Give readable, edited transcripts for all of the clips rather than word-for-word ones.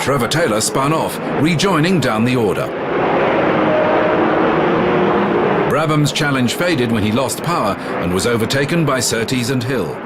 Trevor Taylor spun off, rejoining down the order. Brabham's challenge faded when he lost power and was overtaken by Surtees and Hill.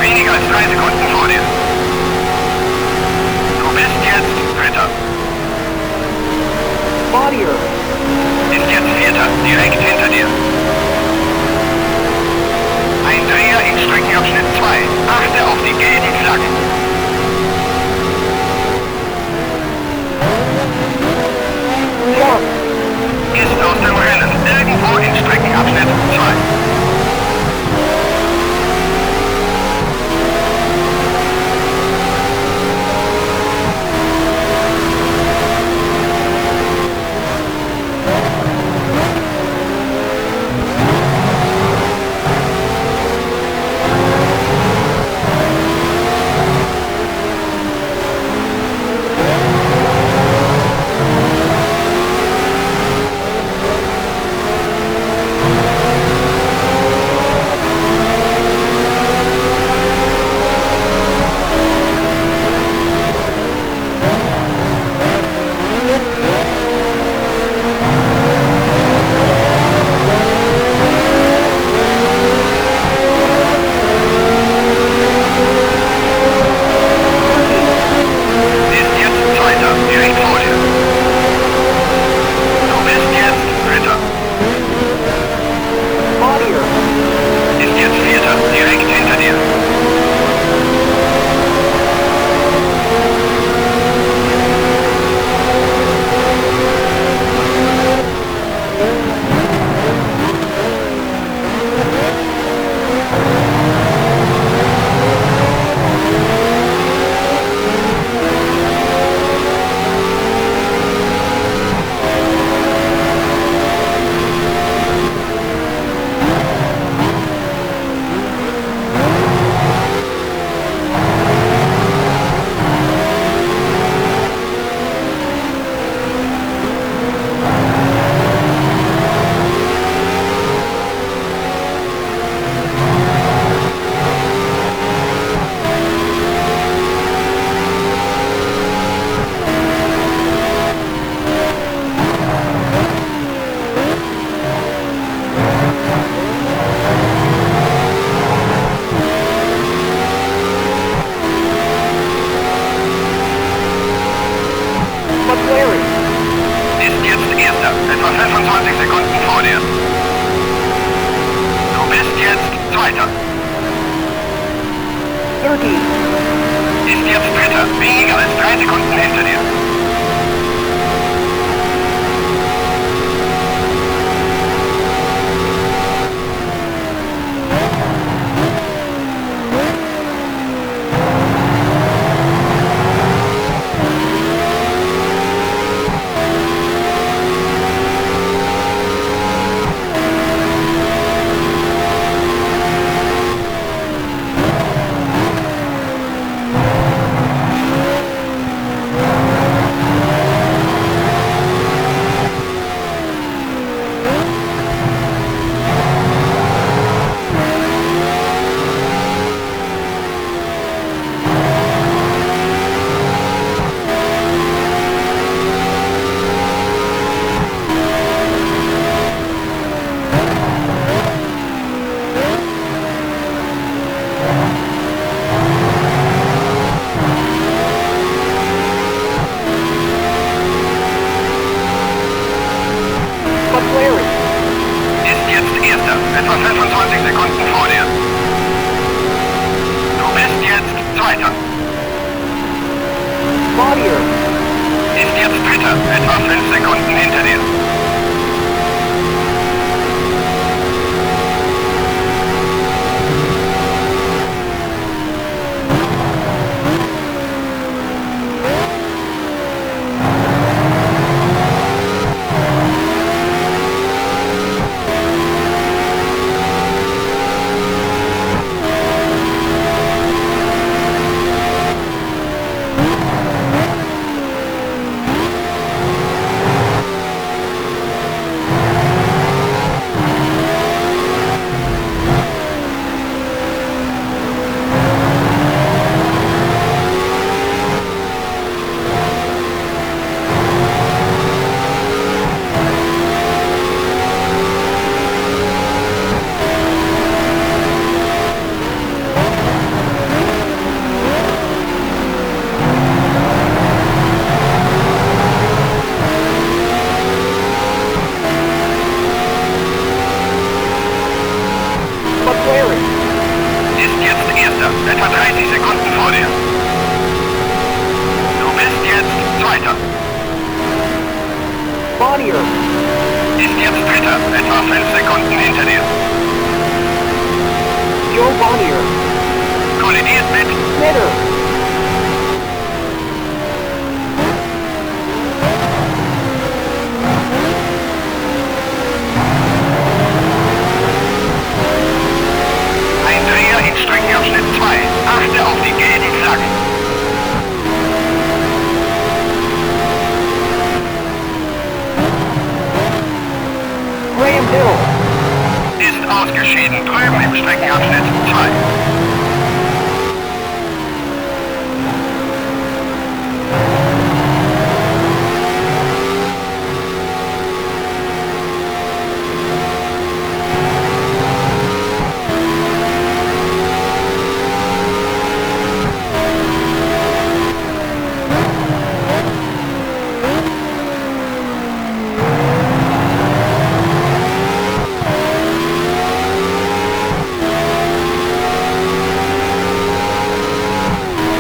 Weniger als 3 Sekunden vor dir. Du bist jetzt Dritter. Bodier. Ist jetzt Vierter, direkt hinter dir. Ein Dreher in Streckenabschnitt 2. Achte auf die gelben Flaggen. Sharp. Ist aus dem Rennen, irgendwo in Streckenabschnitt 2. Etwa 25 Sekunden vor dir. Du bist jetzt Zweiter. 30. Ist jetzt Dritter. Weniger als 3 Sekunden hinter dir. Etwa 25 Sekunden vor dir. Du bist jetzt Zweiter. Bodier. Ist jetzt Dritter. Etwa 5 Sekunden hinter dir. Erster, etwa 30 Sekunden vor dir. Du bist jetzt Zweiter. Bonnier. Ist jetzt Dritter, etwa 5 Sekunden hinter dir. Joe Bonnier. Kollidiert mit Snitter. ein Dreher in Streckenabschnitt 2. Achte auf die gelben Flaggen. Graham Hill. Ist ausgeschieden drüben im Streckenabschnitt 2.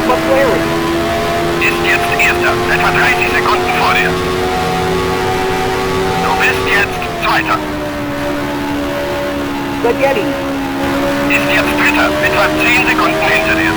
McLaren. Ist jetzt Erster, etwa 30 Sekunden vor dir. Du bist jetzt Zweiter. Spaghetti. Ist jetzt Dritter, etwa 10 Sekunden hinter dir.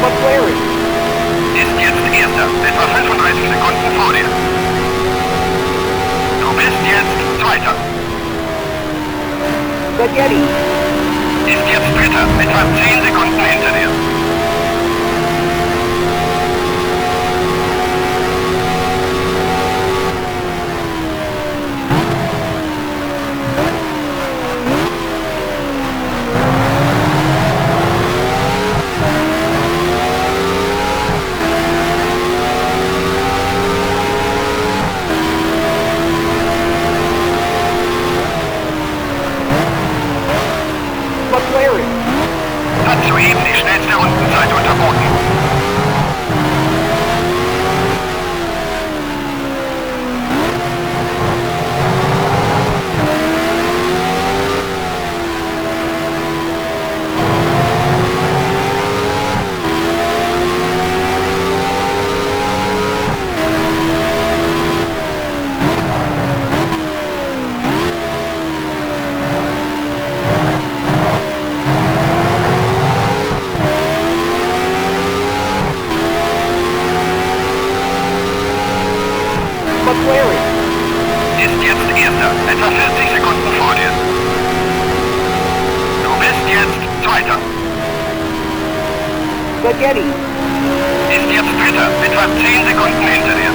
McLaren. Ist jetzt Erster, etwa 35 Sekunden vor dir. Du bist jetzt Zweiter. Spaghetti. Ist jetzt Dritter, etwa 10 Sekunden hinter dir. McLaren. Hat soeben die schnellste Rundenzeit unterboten. McLaren. Ist jetzt Erster, etwa 40 Sekunden vor dir. Du bist jetzt Zweiter. Spaghetti. Ist jetzt Dritter, etwa 10 Sekunden hinter dir.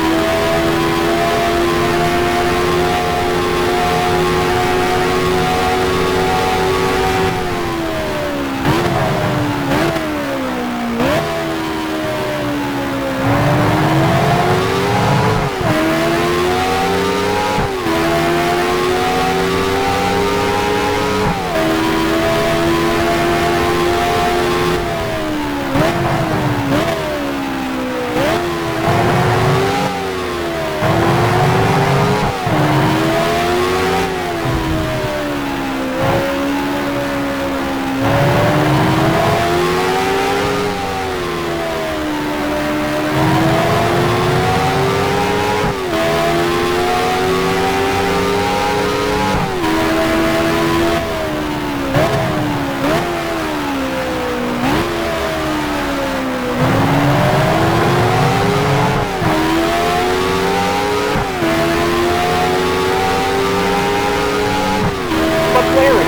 Larry.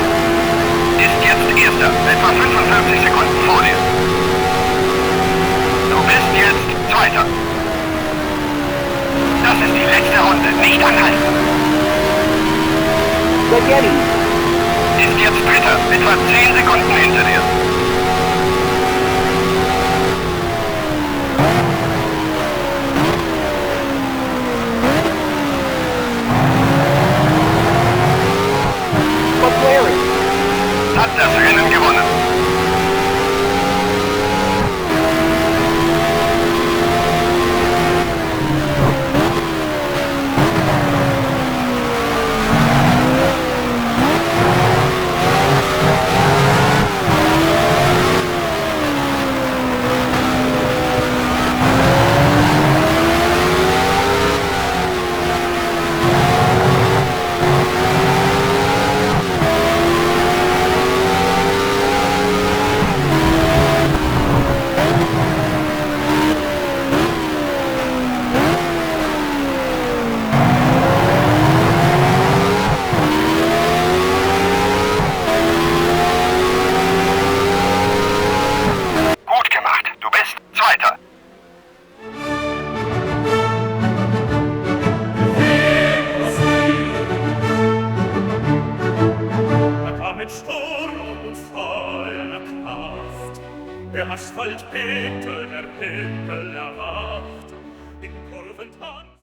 Ist jetzt Erster, etwa 55 Sekunden vor dir. Du bist jetzt Zweiter. Das ist die letzte Runde, nicht anhalten. Spaghetti. Ist jetzt Dritter, etwa 10 Sekunden hinter dir. McLaren. Hat das Rennen gewonnen. Gut gemacht, du bist Zweiter. Er kam mit Sturm und voller Kraft. Der Asphalt bebte, der Himmel erwacht.